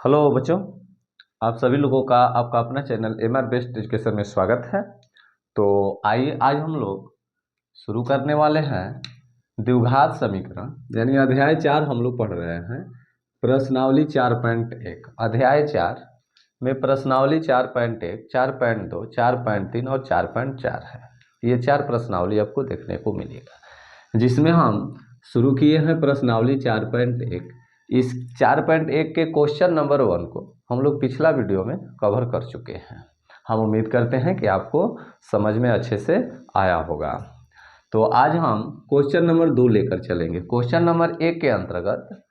Hello बच्चों, आप सभी लोगों का आपका अपना चैनल एमआर बेस्ट एजुकेशन में स्वागत है। तो आइए आज हम लोग शुरू करने वाले हैं द्विघात समीकरण, यानी अध्याय 4 हम लोग पढ़ रहे हैं। प्रश्नावली 4.1 अध्याय 4 में प्रश्नावली 4.1, 4.2, 4.3 और 4.4 है। ये 4 प्रश्नावली आपको देखने को मिलेगा, जिसमें हम शुरू किए हैं प्रश्नावली 4.1। इस 4.1 के क्वेश्चन नंबर 1 को हम लोग पिछला वीडियो में कवर कर चुके हैं। हम उम्मीद करते हैं कि आपको समझ में अच्छे से आया होगा। तो आज हम क्वेश्चन नंबर 2 लेकर चलेंगे। क्वेश्चन नंबर 1 के अंतर्गत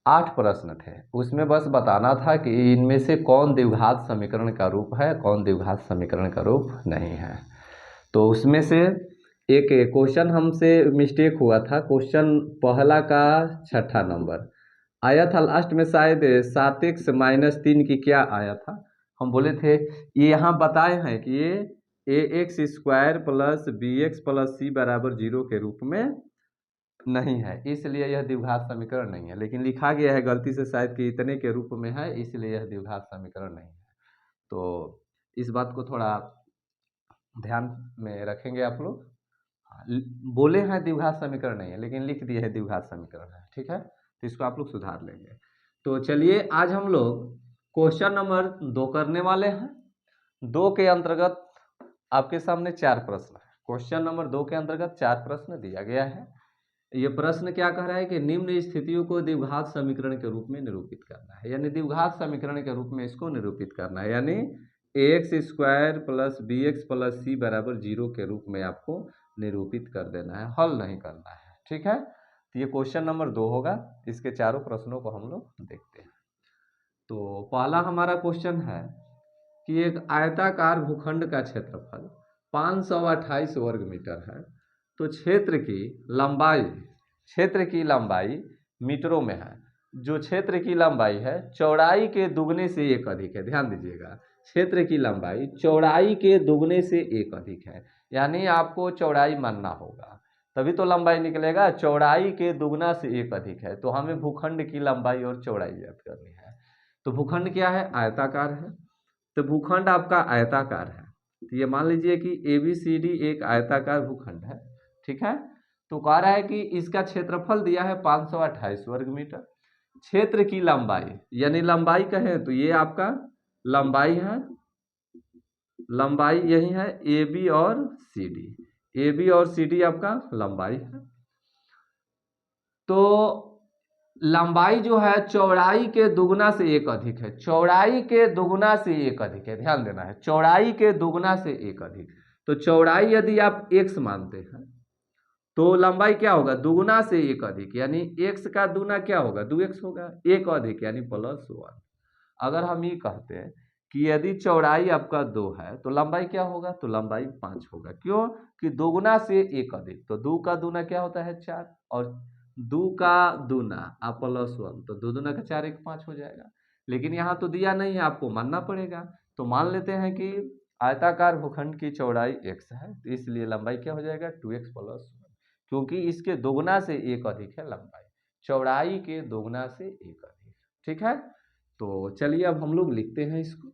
8 प्रश्न थे, उसमें बस बताना था कि इनमें से कौन द्विघात समीकरण का रूप है, कौन द्विघात समीकरण का रूप नहीं है। तो उसमें से एक क्वेश्चन हमसे मिस्टेक हुआ था। क्वेश्चन पहला का 6ठा नंबर आया था लास्ट में, शायद 7x-3 की क्या आया था। हम बोले थे, ये यहाँ बताए हैं कि ये ax² plus bx plus c बराबर 0 के रूप में नहीं है, इसलिए यह द्विघात समीकरण नहीं है। लेकिन लिखा गया है गलती से शायद कि इतने के रूप में है, इसलिए यह द्विघात समीकरण नहीं है। तो इस बात को थोड़ा ध्यान में रखेंगे आप लोग। बोले हैं द्विघात समीकरण नहीं है, लेकिन लिख दिए है द्विघात समीकरण है, ठीक है। तो इसको आप लोग सुधार लेंगे। तो चलिए आज हम लोग क्वेश्चन नंबर 2 करने वाले हैं। 2 के अंतर्गत आपके सामने 4 प्रश्न है। क्वेश्चन नंबर 2 के अंतर्गत 4 प्रश्न दिया गया है। ये प्रश्न क्या कह रहा है कि निम्न स्थितियों को द्विघात समीकरण के रूप में निरूपित करना है, यानी द्विघात समीकरण के रूप में इसको निरूपित करना है, यानी ax² plus bx plus c बराबर 0 के रूप में आपको निरूपित कर देना है, हल नहीं करना है, ठीक है। तो ये क्वेश्चन नंबर 2 होगा। इसके चारों प्रश्नों को हम लोग देखते हैं। तो पहला हमारा क्वेश्चन है कि एक आयताकार भूखंड का क्षेत्रफल 528 वर्ग मीटर है, तो क्षेत्र की लंबाई मीटरों में है। जो क्षेत्र की लंबाई है चौड़ाई के दुगने से एक अधिक है। ध्यान दीजिएगा, क्षेत्र की लंबाई चौड़ाई के दुगने से एक अधिक है, यानी आपको चौड़ाई मानना होगा, तभी तो लंबाई निकलेगा। चौड़ाई के दुगना से एक अधिक है, तो हमें भूखंड की लंबाई और चौड़ाई ज्ञात करनी है। तो भूखंड क्या है? आयताकार है। तो भूखंड आपका आयताकार है, तो ये मान लीजिए कि ABCD एक आयताकार भूखंड है, ठीक है। तो कह रहा है कि इसका क्षेत्रफल दिया है 528 वर्ग मीटर। क्षेत्र की लंबाई, यानी लंबाई कहें तो ये आपका लंबाई है, लंबाई यही है AB और CD। AB और CD आपका लंबाई है। तो लंबाई जो है चौड़ाई के दुगना से एक अधिक है, चौड़ाई के दुगना से एक अधिक है, ध्यान देना है, चौड़ाई के दुगना से एक अधिक। तो चौड़ाई यदि आप x मानते हैं तो लंबाई क्या होगा? दुगना से एक अधिक, यानी x का दुगना क्या होगा? 2x होगा, एक अधिक यानी +1। अगर हम ये कहते हैं कि यदि चौड़ाई आपका 2 है तो लंबाई क्या होगा? तो लंबाई 5 होगा। क्यों? कि दोगुना से एक अधिक, तो 2 का दूना क्या होता है? 4, और 2 का दूना आप +1, तो 2 दूना का 4, 1 5 हो जाएगा। लेकिन यहाँ तो दिया नहीं है, आपको मानना पड़ेगा। तो मान लेते हैं कि आयताकार भूखंड की चौड़ाई x है, तो इसलिए लंबाई क्या हो जाएगा? 2x + 1, क्योंकि इसके दोगुना से एक अधिक है लंबाई, चौड़ाई के दोगुना से एक अधिक, ठीक है। तो चलिए अब हम लोग लिखते हैं इसको।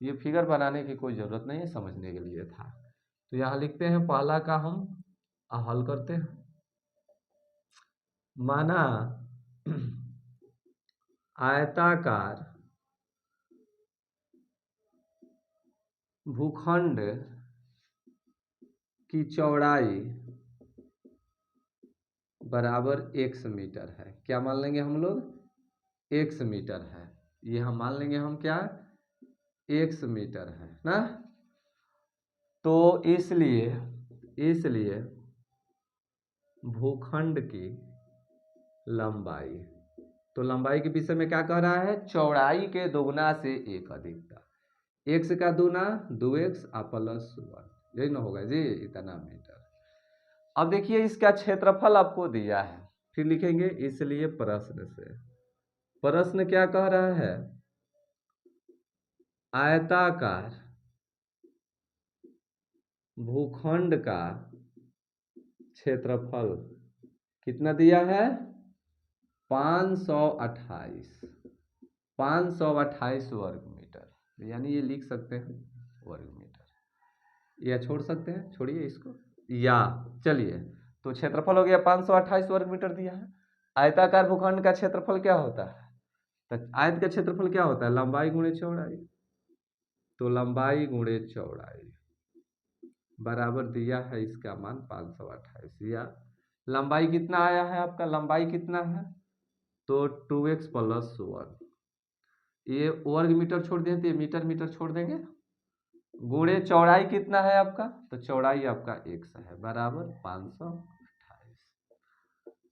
ये फिगर बनाने की कोई ज़रूरत नहीं है, समझने के लिए था। तो यहाँ लिखते हैं, पहला का हम हल करते हैं। माना आयताकार भूखंड की चौड़ाई बराबर x मीटर है। क्या मान लेंगे हम लोग? x मीटर है। ये हम मान लेंगे, हम क्या? x मीटर है ना। तो इसलिए भूखंड की लंबाई, तो लंबाई के विषय में क्या कह रहा है? चौड़ाई के दोगुना से एक अधिकता, x का दूना 2x +1, यही ना होगा जी, इतना मीटर। अब देखिए इसका क्षेत्रफल आपको दिया है, फिर लिखेंगे इसलिए प्रश्न क्या कह रहा है? आयताकार भूखंड का क्षेत्रफल कितना दिया है? 528 528 वर्ग मीटर, यानी ये लिख सकते हैं वर्ग मीटर, या छोड़ सकते हैं, छोड़िए इसको, या चलिए, तो क्षेत्रफल हो गया 528 वर्ग मीटर दिया है। आयताकार भूखंड का क्षेत्रफल क्या होता है, तो आयत का क्षेत्रफल क्या होता है, लंबाई गुणे चौड़ाई, तो लंबाई गुणे चौड़ाई बराबर दिया है इसका मान 528, या लंबाई कितना आया है आपका, लंबाई कितना है, तो 2x + 1, ये वर्ग मीटर छोड़ दें तो ये मीटर मीटर छोड़ देंगे, गुणे चौड़ाई कितना है आपका, तो चौड़ाई आपका x है बराबर 528।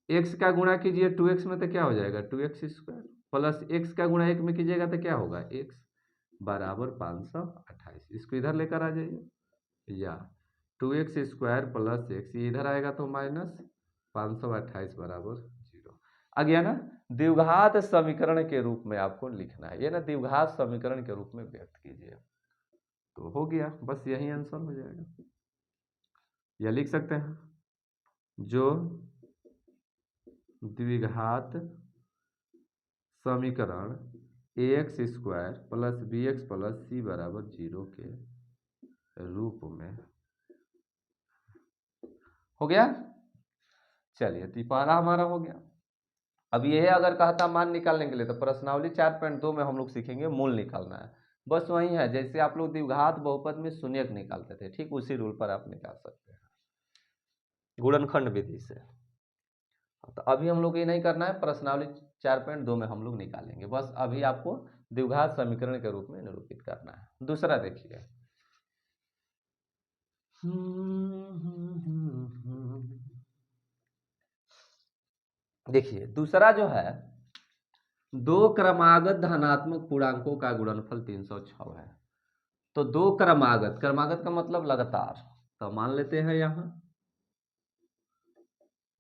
x का गुणा कीजिए 2x में तो क्या हो जाएगा 2x² प्लस x का गुणा 1 में कीजिएगा तो क्या होगा x बराबर 528। इसको इधर लेकर आ जाइए, या 2x² + x, ये इधर आएगा तो माइनस 528 बराबर 0 आ गया ना। द्विघात समीकरण के रूप में आपको लिखना है, ये ना द्विघात समीकरण के रूप में व्यक्त कीजिए, तो हो गया, बस यही आंसर हो जाएगा। या लिख सकते हैं जो द्विघात समीकरण ax² + bx + c बराबर 0 के रूप में, हो गया। चलिए, तो पहला हमारा हो गया। अब यह अगर कहता मान निकालने के लिए तो प्रश्नावली 4.2 में हम लोग सीखेंगे मूल निकालना है, बस वही है जैसे आप लोग द्विघात बहुपद में शून्यक निकालते थे, ठीक उसी रूल पर आप निकाल सकते हैं गुणनखंड विधि से। तो अभी हम लोग ये नहीं करना है, प्रश्नावली 4.2 में हम लोग निकालेंगे, बस अभी आपको द्विघात समीकरण के रूप में निरूपित करना है। दूसरा देखिए, देखिए दूसरा जो है, दो क्रमागत धनात्मक पूर्णांकों का गुणनफल 306 है। तो दो क्रमागत, क्रमागत का मतलब लगातार, तो मान लेते हैं यहां,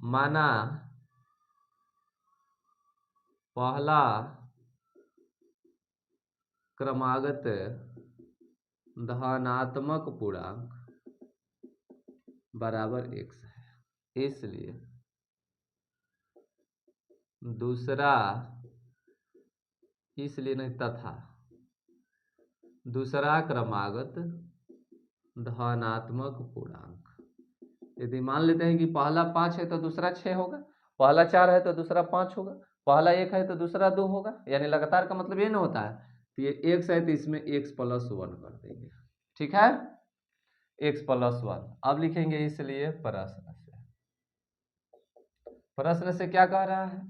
माना पहला क्रमागत धनात्मक पूर्णांक बराबर x है, इसलिए दूसरा, इसलिए नहीं तथा दूसरा क्रमागत धनात्मक पूर्णांक, यदि मान लेते हैं कि पहला 5 है तो दूसरा 6 होगा, पहला 4 है तो दूसरा 5 होगा, पहला 1 है तो दूसरा 2 होगा, यानी लगातार का मतलब ये ना होता है, तो ये x है तो इसमें x + 1 कर देंगे, ठीक है, x + 1। अब लिखेंगे इसलिए प्रश्न से क्या कह रहा है,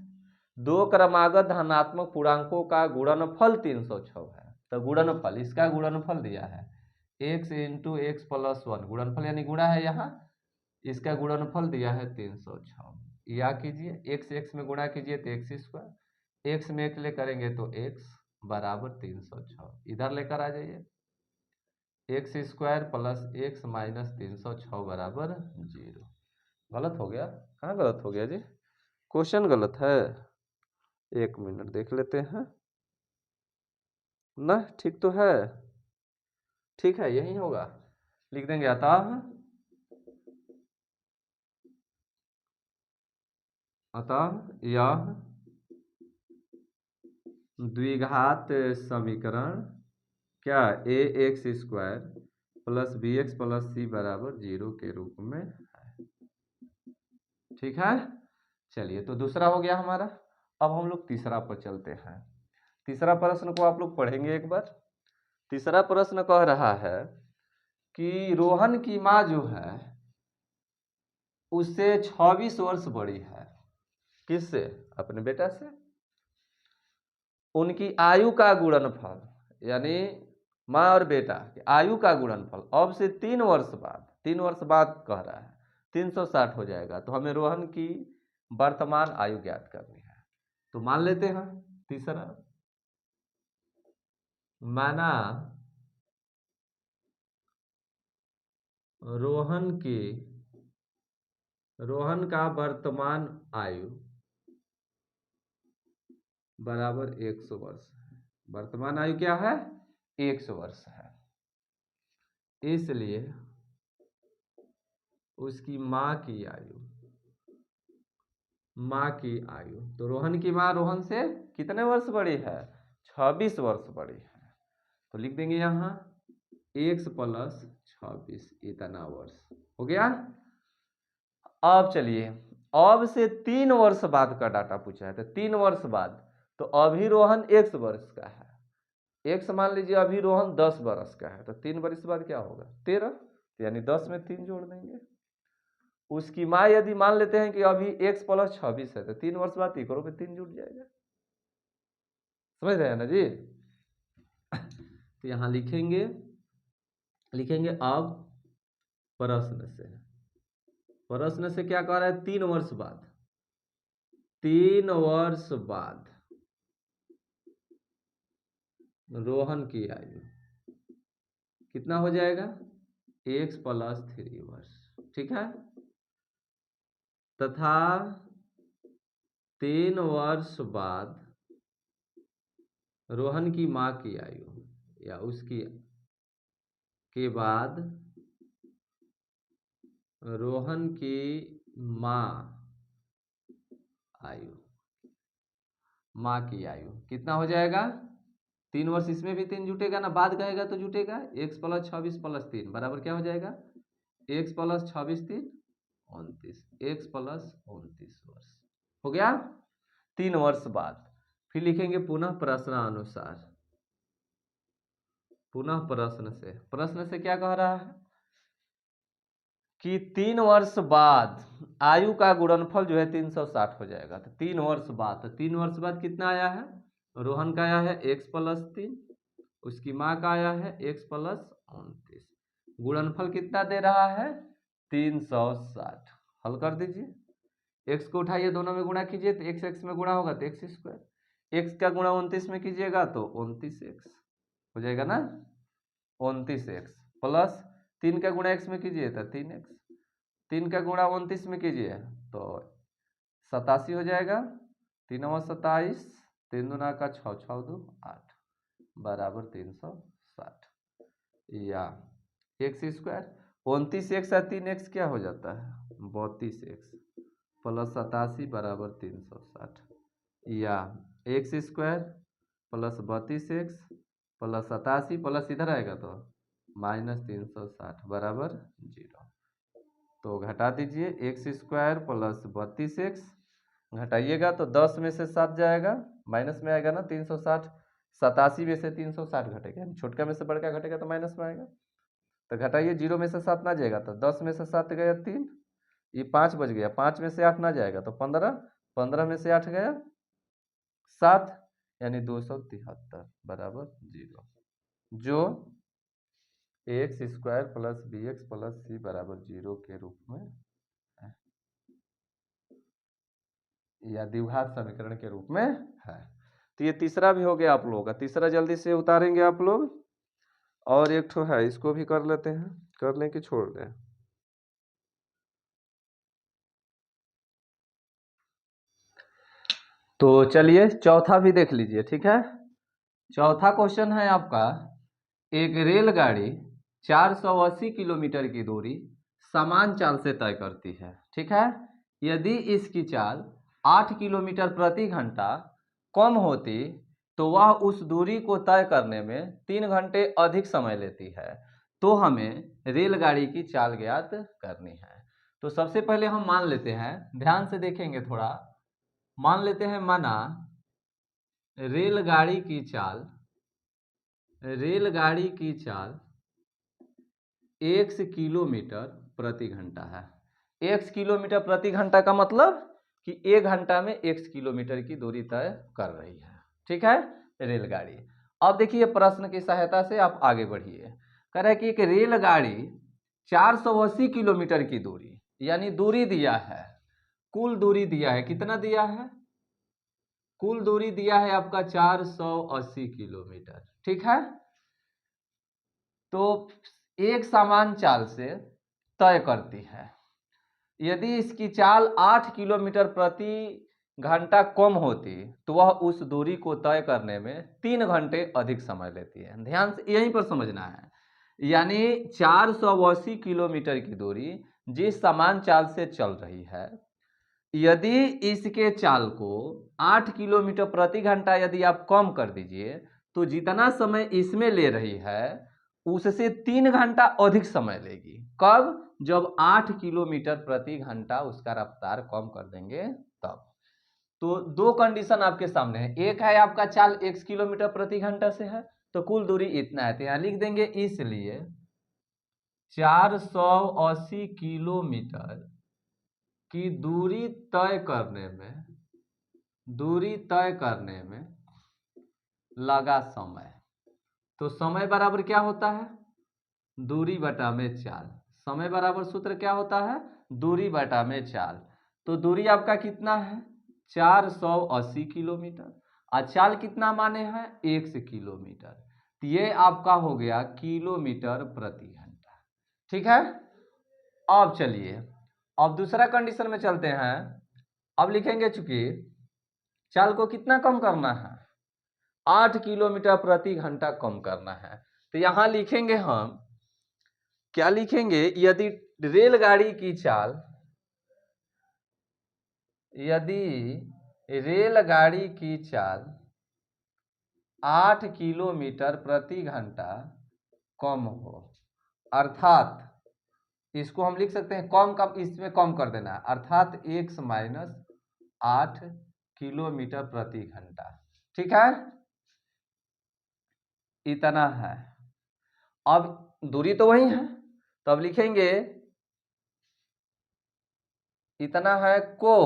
दो क्रमागत धनात्मक पूर्णांकों का गुणनफल 306 है, तो गुणनफल, इसका गुणनफल दिया है x × x + 1, गुणनफल यानी गुणा है यहाँ, इसका गुणनफल दिया है 306, या कीजिए x में गुणा कीजिए तो x², x में 1 ले करेंगे तो x बराबर 306, इधर लेकर आ जाइए, x² + x - 306 बराबर 0। गलत हो गया, कहाँ गलत हो गया जी, क्वेश्चन गलत है, एक मिनट देख लेते हैं ना, ठीक तो है, ठीक है यही होगा, लिख देंगे अतः यह द्विघात समीकरण क्या ax² + bx + c बराबर 0 के रूप में है, ठीक है। चलिए, तो दूसरा हो गया हमारा। अब हम लोग तीसरा पर चलते हैं। तीसरा प्रश्न को आप लोग पढ़ेंगे एक बार। तीसरा प्रश्न कह रहा है कि रोहन की माँ जो है उससे 26 वर्ष बड़ी है, किससे, अपने बेटा से, उनकी आयु का गुणनफल, यानी माँ और बेटा की आयु का गुणनफल अब से 3 वर्ष बाद, 3 वर्ष बाद कह रहा है 360 हो जाएगा, तो हमें रोहन की वर्तमान आयु ज्ञात करनी है। तो मान लेते हैं तीसरा, माना रोहन का वर्तमान आयु बराबर 100 वर्ष है, वर्तमान आयु क्या है 100 वर्ष है, इसलिए उसकी माँ की आयु, तो रोहन की माँ रोहन से कितने वर्ष बड़ी है 26 वर्ष बड़ी है। तो लिख देंगे यहाँ x + 26 इतना वर्ष हो गया। अब चलिए, अब से 3 वर्ष बाद का डाटा पूछा है, तो 3 वर्ष बाद, तो अभी रोहन x वर्ष का है, x मान लीजिए अभी रोहन 10 वर्ष का है, तो 3 वर्ष बाद क्या होगा 13, तो यानी 10 में 3 जोड़ देंगे। उसकी माँ यदि मान लेते हैं कि अभी x + 26 है, तो 3 वर्ष बाद इकरो पे 3 जुड़ जाएगा। समझ रहे हैं ना जी। तो यहाँ लिखेंगे अब प्रश्न से क्या कह रहा है, 3 वर्ष बाद, 3 वर्ष बाद रोहन की आयु कितना हो जाएगा, x + 3 वर्ष, ठीक है। तथा 3 वर्ष बाद रोहन की माँ की आयु, या उसकी के बाद रोहन की माँ की आयु कितना हो जाएगा, 3 वर्ष, इसमें भी 3 जुटेगा ना, बाद कहेगा तो जुटेगा, x + 26 + 3 बराबर क्या हो जाएगा, x + 26 3 29, x + 29 वर्ष हो गया। 3 वर्ष बाद फिर लिखेंगे पुनः प्रश्नानुसार, पुनः प्रश्न से क्या कह रहा है कि 3 वर्ष बाद आयु का गुणनफल जो है 360 हो जाएगा। तो 3 वर्ष बाद, तो 3 वर्ष बाद कितना आया है, रोहन का आया है x + 3, उसकी माँ का आया है x + 29, गुणनफल कितना दे रहा है 360। हल कर दीजिए, x को उठाइए, दोनों में गुणा कीजिए, तो x में गुणा होगा तो x², x का गुणा 29 में कीजिएगा तो 29x हो जाएगा ना, 29x प्लस 3 का गुणा x में कीजिए तो 3x, 3 का गुणा 29 में कीजिए तो 87 हो जाएगा, 3 × 27, 3 दूना का 6, 6 2 8 बराबर 360, या x² 29x और 3x क्या हो जाता है 32x प्लस 87 बराबर 360, या x² plus 32x plus 87 plus इधर आएगा तो -360 बराबर 0। तो घटा दीजिए, x² प्लस 32x घटाइएगा तो 10 में से 7 जाएगा, माइनस में आएगा ना 360, 87 में से 360 घटेगा, छोटका में से बड़का घटेगा तो माइनस में आएगा। तो घटाइए, 0 में से 7 ना जाएगा तो 10 में से 7 गया 3, ये 5 बच गया, 5 में से 8 ना जाएगा तो 15, 15 में से 8 गया 7, यानी 273 बराबर 0, जो x² plus bx plus c बराबर 0 के रूप में है, या द्विघात समीकरण के रूप में है। तो ये तीसरा भी हो गया आप लोगों का, तीसरा जल्दी से उतारेंगे आप लोग, और एक ठो है इसको भी कर लेते हैं, कर लें कि छोड़ दें। तो चलिए चौथा भी देख लीजिए, ठीक है। चौथा क्वेश्चन है आपका, एक रेलगाड़ी 480 किलोमीटर की दूरी समान चाल से तय करती है, ठीक है। यदि इसकी चाल 8 किलोमीटर प्रति घंटा कम होती तो वह उस दूरी को तय करने में 3 घंटे अधिक समय लेती है, तो हमें रेलगाड़ी की चाल ज्ञात करनी है। तो सबसे पहले हम मान लेते हैं, ध्यान से देखेंगे थोड़ा, मान लेते हैं माना रेलगाड़ी की चाल 1 किलोमीटर प्रति घंटा है। 1 किलोमीटर प्रति घंटा का मतलब कि 1 घंटा में 1 किलोमीटर की दूरी तय कर रही है, ठीक है रेलगाड़ी। अब देखिए प्रश्न की सहायता से आप आगे बढ़िए, कह रहा है कि एक रेलगाड़ी 480 किलोमीटर की दूरी, यानी दूरी दिया है, कुल दूरी दिया है, कितना दिया है, कुल दूरी दिया है आपका 480 किलोमीटर, ठीक है। तो एक समान चाल से तय करती है, यदि इसकी चाल 8 किलोमीटर प्रति घंटा कम होती तो वह उस दूरी को तय करने में 3 घंटे अधिक समय लेती है। ध्यान से यहीं पर समझना है, यानी 480 किलोमीटर की दूरी जिस समान चाल से चल रही है, यदि इसके चाल को 8 किलोमीटर प्रति घंटा यदि आप कम कर दीजिए तो जितना समय इसमें ले रही है उससे 3 घंटा अधिक समय लेगी। कब? जब 8 किलोमीटर प्रति घंटा उसका रफ्तार कम कर देंगे तब। तो दो कंडीशन आपके सामने है, एक है आपका चाल x किलोमीटर प्रति घंटा से है तो कुल दूरी इतना है, तो यहाँ लिख देंगे इसलिए 480 किलोमीटर की दूरी तय करने में लगा समय। तो समय बराबर क्या होता है? दूरी बटा में चाल। समय बराबर सूत्र क्या होता है? दूरी बटा में चाल। तो दूरी आपका कितना है? 480 किलोमीटर और चाल कितना माने हैं? 1 किलोमीटर। तो ये आपका हो गया किलोमीटर प्रति घंटा। ठीक है। अब चलिए अब दूसरा कंडीशन में चलते हैं। अब लिखेंगे चूंकि चाल को कितना कम करना है? 8 किलोमीटर प्रति घंटा कम करना है, तो यहां लिखेंगे हम क्या लिखेंगे? यदि रेलगाड़ी की चाल 8 किलोमीटर प्रति घंटा कम हो, अर्थात इसको हम लिख सकते हैं कम इसमें कम कर देना है, अर्थात x माइनस 8 किलोमीटर प्रति घंटा। ठीक है, इतना है। अब दूरी तो वही है, तो अब लिखेंगे इतना है को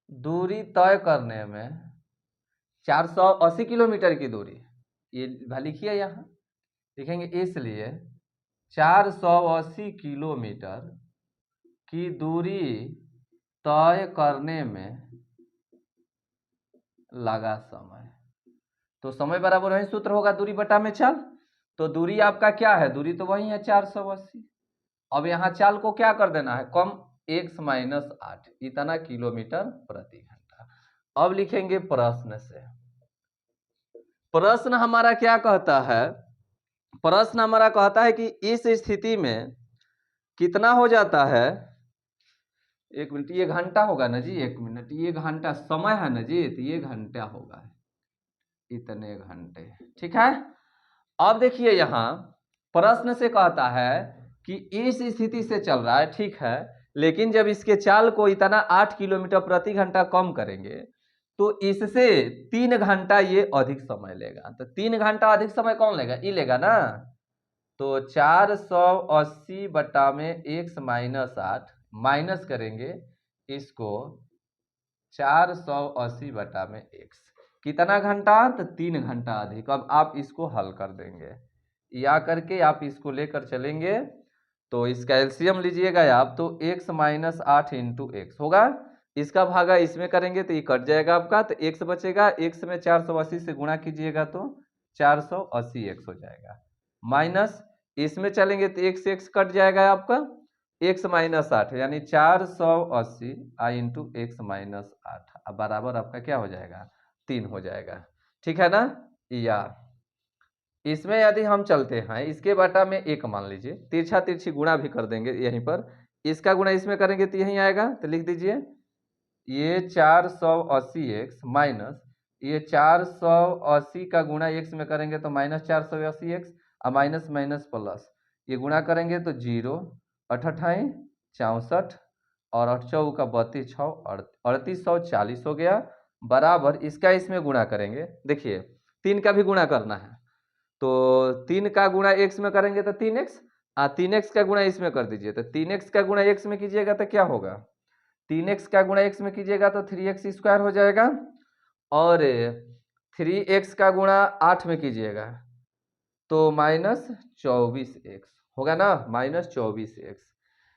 दूरी तय करने में 480 किलोमीटर की दूरी, ये लिखिए यहां लिखेंगे, इसलिए 480 किलोमीटर की दूरी तय करने में लगा समय। तो समय बराबर वही सूत्र होगा दूरी बटा में चाल। तो दूरी आपका क्या है? दूरी तो वही है 480। अब यहाँ चाल को क्या कर देना है? कम, x माइनस 8, इतना किलोमीटर प्रति घंटा। अब लिखेंगे प्रश्न से। प्रश्न हमारा क्या कहता है? प्रश्न हमारा कहता है कि इस स्थिति में कितना हो जाता है? एक मिनट, ये घंटा होगा ना जी, एक मिनट, ये घंटा समय है ना जी, तो ये घंटा होगा, इतने घंटे। ठीक है। अब देखिए यहां प्रश्न से कहता है कि इस स्थिति से चल रहा है, ठीक है, लेकिन जब इसके चाल को इतना 8 किलोमीटर प्रति घंटा कम करेंगे तो इससे 3 घंटा ये अधिक समय लेगा। तो 3 घंटा अधिक समय कौन लेगा? ये लेगा ना। तो 480 बटा में x माइनस 8 माइनस करेंगे इसको 480 बटा में x, कितना घंटा? तो 3 घंटा अधिक। अब आप इसको हल कर देंगे, या करके आप इसको लेकर चलेंगे तो इसका एलसीएम लीजिएगा आप, तो x माइनस 8 इंटू एक्स होगा, इसका भागा इसमें करेंगे तो ये कट जाएगा आपका, तो x बचेगा, x में 480 से गुणा कीजिएगा तो 480 x हो जाएगा, माइनस इसमें चलेंगे तो x कट जाएगा आपका, x माइनस 8 यानी 480 इंटू एक्स माइनस 8 बराबर आपका क्या हो जाएगा? 3 हो जाएगा। ठीक है ना। या इसमें यदि हम चलते हैं इसके बटा में 1 मान लीजिए, तिरछा तिरछी गुणा भी कर देंगे यहीं पर, इसका गुणा इसमें करेंगे तो यहीं आएगा, तो लिख दीजिए ये 480x माइनस ये 480 का गुणा x में करेंगे तो माइनस 480x और माइनस माइनस प्लस, ये गुणा करेंगे तो 0 अठठाई 64 और 8 चौका 32 6 3840 हो गया, बराबर इसका इसमें गुणा करेंगे। देखिए 3 का भी गुणा करना है, तो 3 का गुणा x में करेंगे तो 3x, 3x का गुणा इसमें कर दीजिए, तो 3x का गुणा x में कीजिएगा तो क्या होगा? 3x का गुणा x में कीजिएगा तो 3x स्क्वायर हो जाएगा, और 3x का गुणा 8 में कीजिएगा तो माइनस 24x होगा ना, माइनस 24x।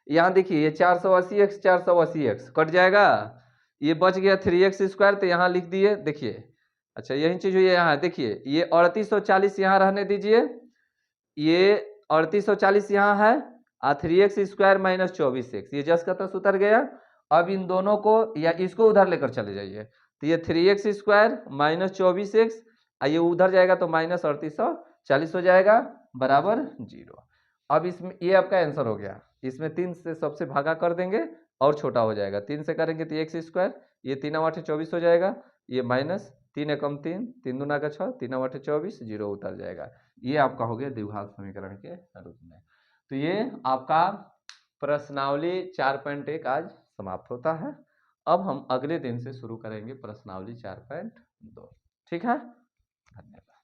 यहाँ देखिए ये 480x 480x कट जाएगा, ये बच गया 3x स्क्वायर, तो यहाँ लिख दिए। देखिए अच्छा यही चीज हुई है यहाँ, देखिए ये 3840 यहाँ रहने दीजिए, ये 3840 यहाँ है, 3x स्क्वायर माइनस 24x, ये जस का तस उतर गया। अब इन दोनों को या इसको उधर लेकर चले जाइए, तो ये 3x स्क्वायर माइनस 24x, ये उधर जाएगा तो माइनस 3840 हो जाएगा, बराबर 0। अब इसमें ये आपका आंसर हो गया। इसमें 3 से सबसे भागा कर देंगे और छोटा हो जाएगा। 3 से करेंगे तो एक्स स्क्वायर, ये 3 आठ 24 हो जाएगा, ये माइनस 3 एकम 3, 3 दूना का 6, 3 आठ 24, जीरो उतर जाएगा। ये आपका हो गया द्विघात समीकरण के रूप में। तो ये आपका प्रश्नावली 4.1 आज समाप्त होता है। अब हम अगले दिन से शुरू करेंगे प्रश्नावली 4.2। ठीक है, धन्यवाद।